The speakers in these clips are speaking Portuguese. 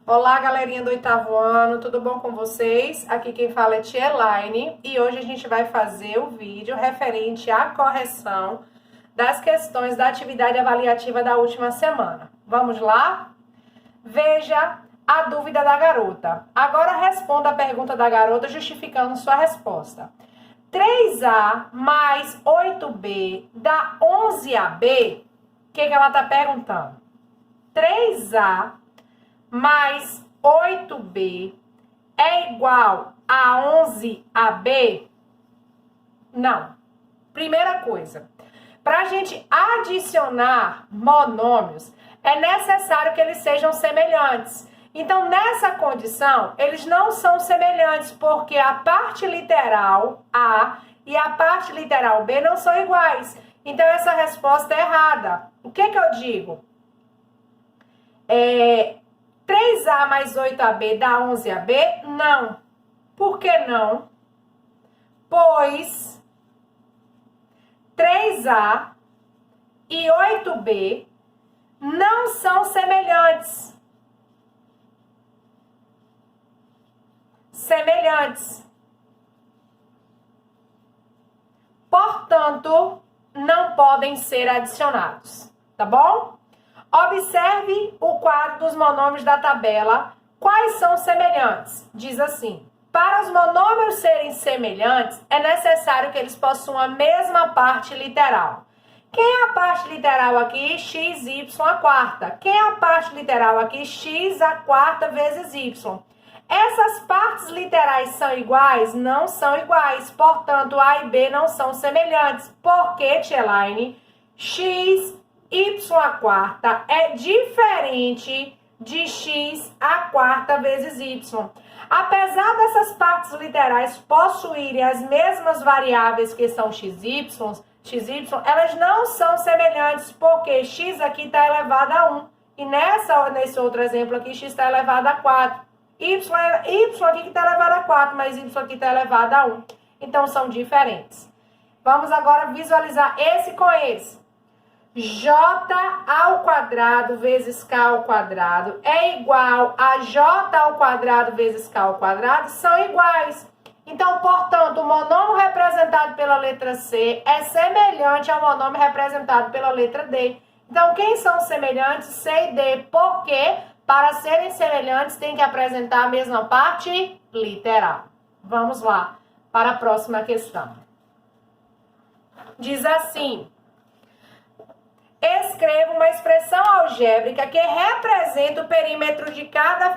Olá, galerinha do oitavo ano, tudo bom com vocês? Aqui quem fala é Tia Elaine e hoje a gente vai fazer o vídeo referente à correção das questões da atividade avaliativa da última semana. Vamos lá? Veja a dúvida da garota. Agora responda a pergunta da garota justificando sua resposta. 3A mais 8B dá 11AB? O que ela está perguntando? 3A mais 8B é igual a 11AB? Não. Primeira coisa, para a gente adicionar monômios, é necessário que eles sejam semelhantes. Então, nessa condição, eles não são semelhantes, porque a parte literal A e a parte literal B não são iguais. Então, essa resposta é errada. O que eu digo? 3A mais 8AB dá 11AB? Não. Por que não? Pois 3A e 8B não são semelhantes. Portanto, não podem ser adicionados. Tá bom? Observe o quadro dos monômios da tabela. Quais são semelhantes? Diz assim: para os monômios serem semelhantes, é necessário que eles possuam a mesma parte literal. Quem é a parte literal aqui? X, Y, a quarta. Quem é a parte literal aqui? X, a quarta vezes Y. Essas partes literais são iguais? Não são iguais. Portanto, A e B não são semelhantes. Por que, Tia Elaine? X, Y a quarta é diferente de X a quarta vezes Y. Apesar dessas partes literais possuírem as mesmas variáveis que são XY, elas não são semelhantes, porque X aqui está elevado a 1. E nesse outro exemplo aqui, X está elevado a 4. Y aqui que está elevado a 4, mas Y aqui está elevado a 1. Então, são diferentes. Vamos agora visualizar esse com esse. J ao quadrado vezes K ao quadrado é igual a J ao quadrado vezes K ao quadrado, são iguais. Então, portanto, o monômio representado pela letra C é semelhante ao monômio representado pela letra D. Então, quem são semelhantes? C e D. Por quê? Para serem semelhantes, tem que apresentar a mesma parte literal. Vamos lá para a próxima questão. Diz assim: escreva uma expressão algébrica que representa o perímetro de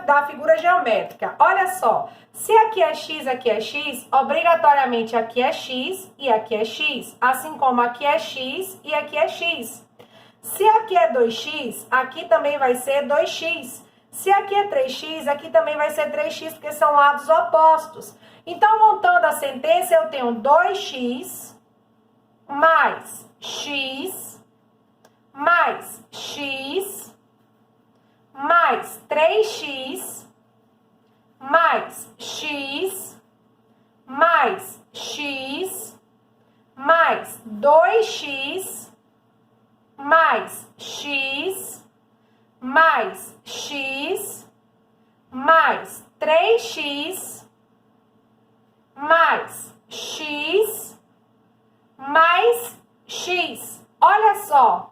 da figura geométrica. Olha só, se aqui é x, obrigatoriamente aqui é x e aqui é x. Assim como aqui é x e aqui é x. Se aqui é 2x, aqui também vai ser 2x. Se aqui é 3x, aqui também vai ser 3x, porque são lados opostos. Então, montando a sentença, eu tenho 2x mais x mais x mais 3x mais x mais x mais 2x mais x mais x mais 3x mais x mais x. Olha só.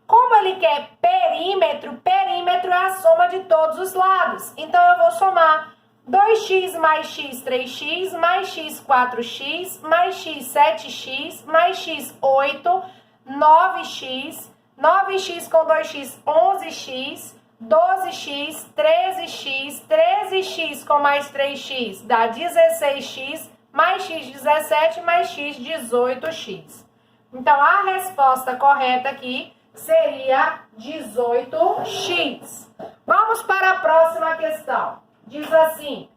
Como ele quer perímetro, perímetro é a soma de todos os lados. Então, eu vou somar 2x mais x, 3x, mais x, 4x, mais x, 7x, mais x, 8, 9x, 9x com 2x, 11x, 12x, 13x, 13x com mais 3x dá 16x, mais x, 17, mais x, 18x. Então, a resposta correta aqui seria 18x. Vamos para a próxima questão. Diz assim: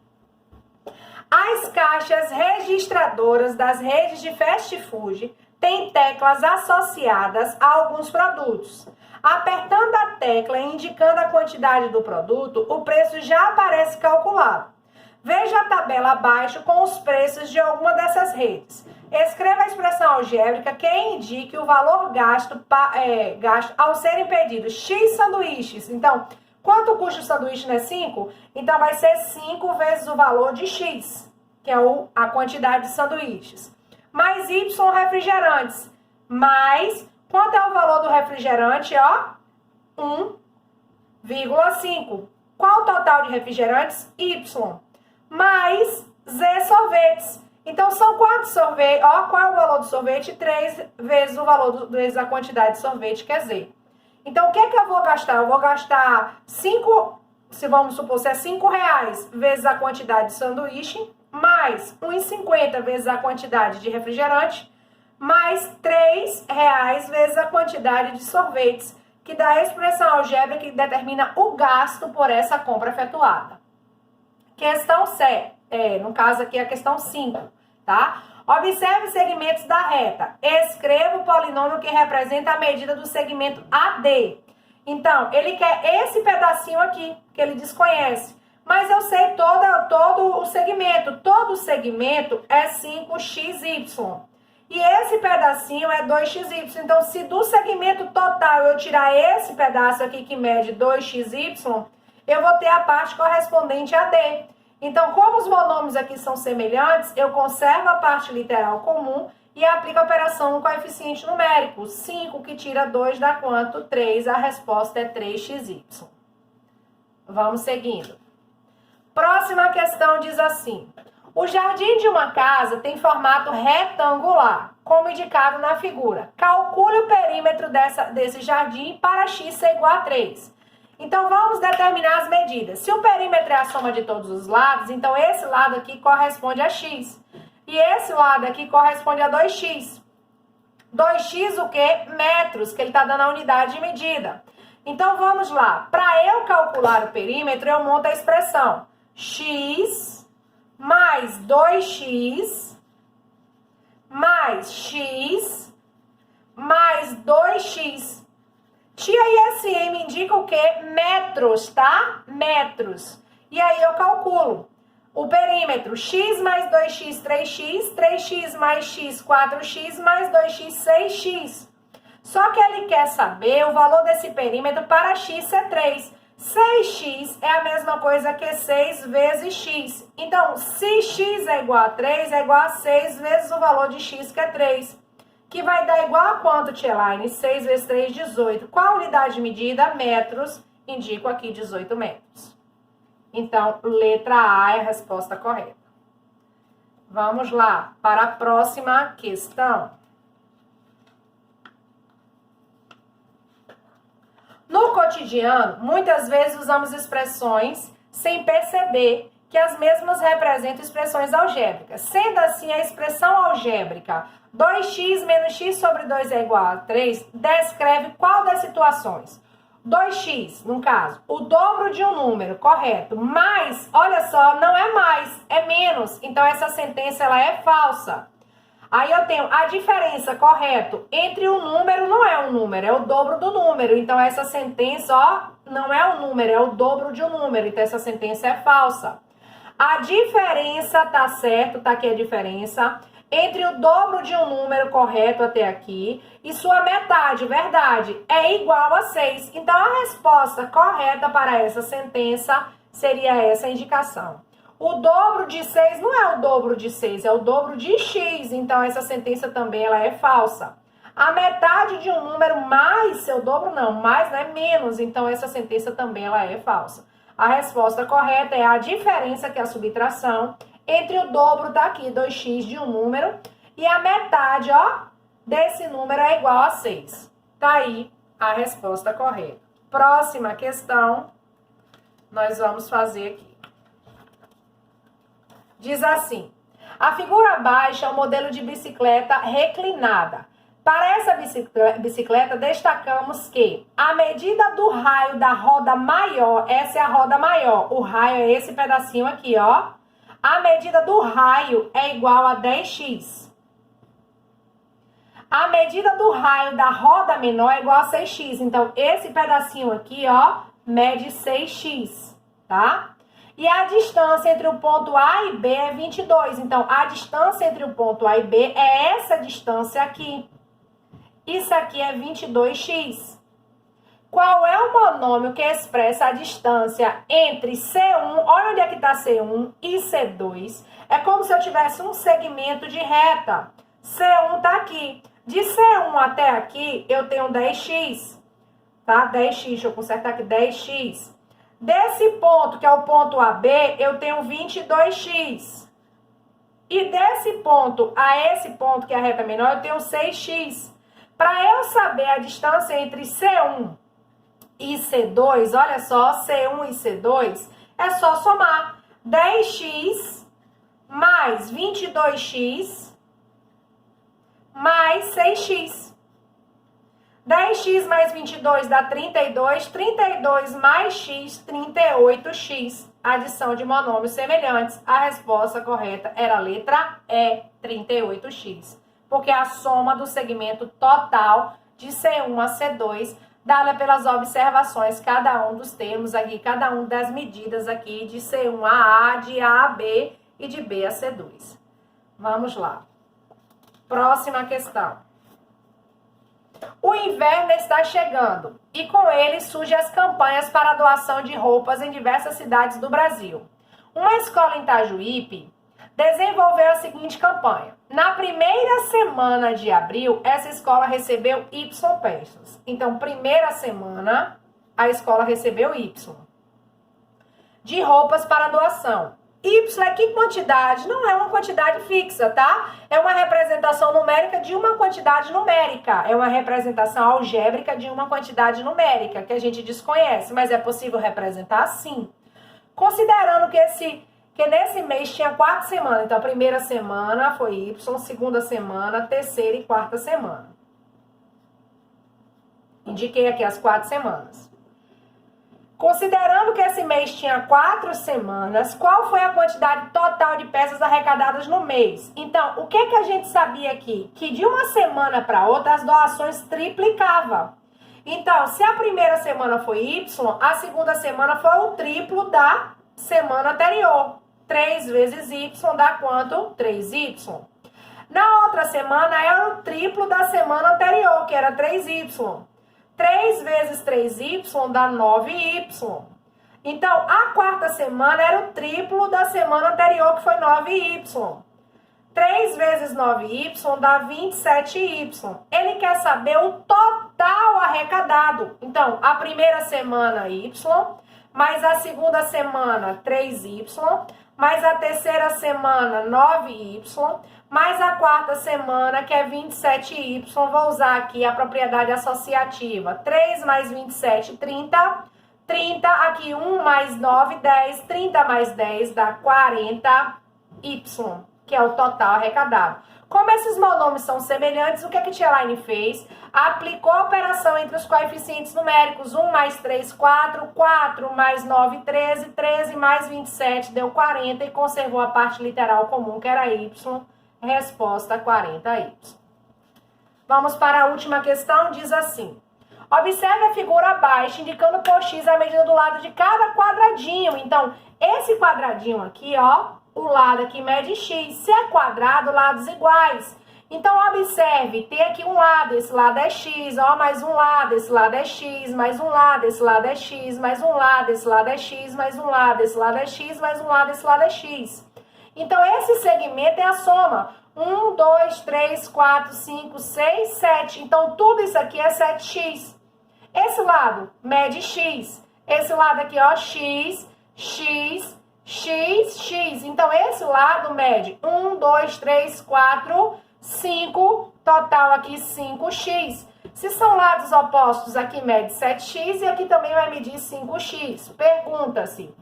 as caixas registradoras das redes de fast food têm teclas associadas a alguns produtos. Apertando a tecla e indicando a quantidade do produto, o preço já aparece calculado. Veja a tabela abaixo com os preços de alguma dessas redes. Escreva a expressão algébrica que indique o valor gasto ao serem pedidos X sanduíches. Então, Quanto custa o sanduíche, né? 5? Então, vai ser 5 vezes o valor de X, que é a quantidade de sanduíches. Mais Y refrigerantes. Mais, quanto é o valor do refrigerante? Ó, 1,5. Qual o total de refrigerantes? Y. Mais Z sorvetes. Então, são quantos sorvetes? Ó, qual é o valor do sorvete? 3 vezes o valor vezes a quantidade de sorvete, que é Z. Então, o que é que eu vou gastar? Eu vou gastar 5, se vamos supor, se é 5 reais vezes a quantidade de sanduíche, mais 1,50 vezes a quantidade de refrigerante, mais 3 reais vezes a quantidade de sorvetes, que dá a expressão algébrica que determina o gasto por essa compra efetuada. Questão 7, no caso aqui é a questão 5, tá? Observe os segmentos da reta. Escreva o polinômio que representa a medida do segmento AD. Então, ele quer esse pedacinho aqui, que ele desconhece. Mas eu sei todo o segmento. Todo o segmento é 5xy. E esse pedacinho é 2xy. Então, se do segmento total eu tirar esse pedaço aqui que mede 2xy, eu vou ter a parte correspondente a D. Então, como os monômios aqui são semelhantes, eu conservo a parte literal comum e aplico a operação no coeficiente numérico. 5 que tira 2 dá quanto? 3. A resposta é 3xy. Vamos seguindo. Próxima questão diz assim. O jardim de uma casa tem formato retangular, como indicado na figura. Calcule o perímetro desse jardim para x ser igual a 3. Então, vamos determinar as medidas. Se o perímetro é a soma de todos os lados, então esse lado aqui corresponde a x. E esse lado aqui corresponde a 2x. 2x o quê? Metros, que ele está dando a unidade de medida. Então, vamos lá. Para eu calcular o perímetro, eu monto a expressão x mais 2x mais x mais 2x. Tia, e esse M indica o quê? Metros, tá? Metros. E aí eu calculo o perímetro. X mais 2x, 3x. 3x mais x, 4x. Mais 2x, 6x. Só que ele quer saber o valor desse perímetro para x ser 3. 6x é a mesma coisa que 6 vezes x. Então, se x é igual a 3, é igual a 6 vezes o valor de x, que é 3. Que vai dar igual a quanto, tia Elaine? 6 vezes 3, 18. Qual a unidade de medida? Metros. Indico aqui 18 metros. Então, letra A é a resposta correta. Vamos lá para a próxima questão. No cotidiano, muitas vezes usamos expressões sem perceber que as mesmas representam expressões algébricas. Sendo assim, a expressão algébrica 2x menos x sobre 2 é igual a 3, descreve qual das situações? 2x, no caso, o dobro de um número, correto. Mas, olha só, não é mais, é menos. Então, essa sentença ela é falsa. Aí eu tenho a diferença, correto, entre o número, não é um número, é o dobro do número. Então, essa sentença, ó, não é um número, é o dobro de um número. Então, essa sentença é falsa. A diferença, tá certo, tá aqui a diferença, entre o dobro de um número, correto até aqui, e sua metade, verdade, é igual a 6. Então, a resposta correta para essa sentença seria essa indicação. O dobro de 6 não é o dobro de 6, é o dobro de x. Então, essa sentença também ela é falsa. A metade de um número mais seu dobro, não, mais não é menos. Então, essa sentença também ela é falsa. A resposta correta é a diferença, que é a subtração, entre o dobro daqui, 2x de um número, e a metade, ó, desse número é igual a 6. Tá aí a resposta correta. Próxima questão, nós vamos fazer aqui. Diz assim, a figura abaixo é o modelo de bicicleta reclinada. Para essa bicicleta, destacamos que a medida do raio da roda maior, essa é a roda maior, o raio é esse pedacinho aqui, ó. A medida do raio é igual a 10x. A medida do raio da roda menor é igual a 6x. Então, esse pedacinho aqui, ó, mede 6x, tá? E a distância entre o ponto A e B é 22. Então, a distância entre o ponto A e B é essa distância aqui. Isso aqui é 22x. Qual é o monômio que expressa a distância entre C1, olha onde é que está C1, e C2. É como se eu tivesse um segmento de reta. C1 está aqui. De C1 até aqui, eu tenho 10x. Tá? 10x, deixa eu consertar aqui, 10x. Desse ponto, que é o ponto AB, eu tenho 22x. E desse ponto a esse ponto, que é a reta menor, eu tenho 6x. Para eu saber a distância entre C1 e C2, olha só, C1 e C2, é só somar 10x mais 22x mais 6x. 10x mais 22 dá 32, 32 mais x, 38x. Adição de monômios semelhantes. A resposta correta era a letra E, 38x. Porque é a soma do segmento total de C1 a C2, dada pelas observações, cada um dos termos aqui, cada um das medidas aqui, de C1 a A, de A a B e de B a C2. Vamos lá. Próxima questão. O inverno está chegando e com ele surgem as campanhas para a doação de roupas em diversas cidades do Brasil. Uma escola em Itajuípe desenvolveu a seguinte campanha. Na primeira semana de abril, essa escola recebeu Y peças. Então, primeira semana, a escola recebeu Y de roupas para doação. Y é que quantidade? Não é uma quantidade fixa, tá? É uma representação numérica de uma quantidade numérica. É uma representação algébrica de uma quantidade numérica, que a gente desconhece, mas é possível representar sim. Considerando que nesse mês tinha 4 semanas. Então, a primeira semana foi Y, segunda semana, terceira e quarta semana. Indiquei aqui as 4 semanas. Considerando que esse mês tinha 4 semanas, qual foi a quantidade total de peças arrecadadas no mês? Então, o que a gente sabia aqui? Que de uma semana para outra, as doações triplicavam. Então, se a primeira semana foi Y, a segunda semana foi o triplo da semana anterior. 3 vezes Y dá quanto? 3Y. Na outra semana, era o triplo da semana anterior, que era 3Y. 3 vezes 3y dá 9y. Então, a quarta semana era o triplo da semana anterior, que foi 9y. 3 vezes 9y dá 27y. Ele quer saber o total arrecadado. Então, a primeira semana y, mais a segunda semana 3y, mais a terceira semana 9y, mais a quarta semana, que é 27y, vou usar aqui a propriedade associativa. 3 mais 27, 30. 30, aqui 1 mais 9, 10. 30 mais 10 dá 40y, que é o total arrecadado. Como esses monômios são semelhantes, o que a Tia Laine fez? Aplicou a operação entre os coeficientes numéricos. 1 mais 3, 4. 4 mais 9, 13. 13 mais 27 deu 40 e conservou a parte literal comum, que era y. Resposta 40y. Vamos para a última questão, diz assim. Observe a figura abaixo, indicando por x a medida do lado de cada quadradinho. Então, esse quadradinho aqui, ó, o lado aqui mede x. Se é quadrado, lados iguais. Então, observe, tem aqui um lado, esse lado é x, ó, mais um lado, esse lado é x, mais um lado, esse lado é x, mais um lado, esse lado é x, mais um lado, esse lado é x, mais um lado, esse lado é x. Então, esse segmento é a soma. 1, 2, 3, 4, 5, 6, 7. Então, tudo isso aqui é 7x. Esse lado mede x. Esse lado aqui, ó, x, x, x, x. Então, esse lado mede 1, 2, 3, 4, 5. Total aqui 5x. Se são lados opostos, aqui mede 7x e aqui também vai medir 5x. Pergunta-se.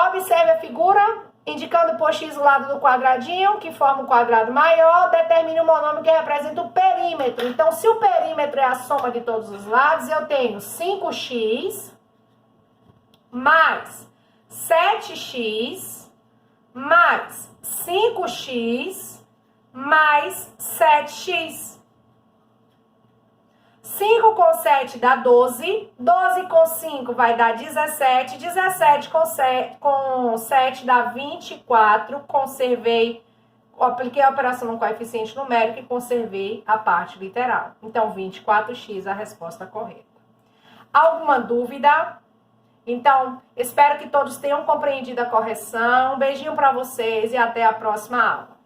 Observe a figura. Indicando por x o lado do quadradinho, que forma um quadrado maior, determine o monômio que representa o perímetro. Então, se o perímetro é a soma de todos os lados, eu tenho 5x mais 7x mais 5x mais 7x. 5 com 7 dá 12, 12 com 5 vai dar 17, 17 com 7 dá 24, apliquei a operação no coeficiente numérico e conservei a parte literal. Então, 24x a resposta correta. Alguma dúvida? Então, espero que todos tenham compreendido a correção. Um beijinho para vocês e até a próxima aula.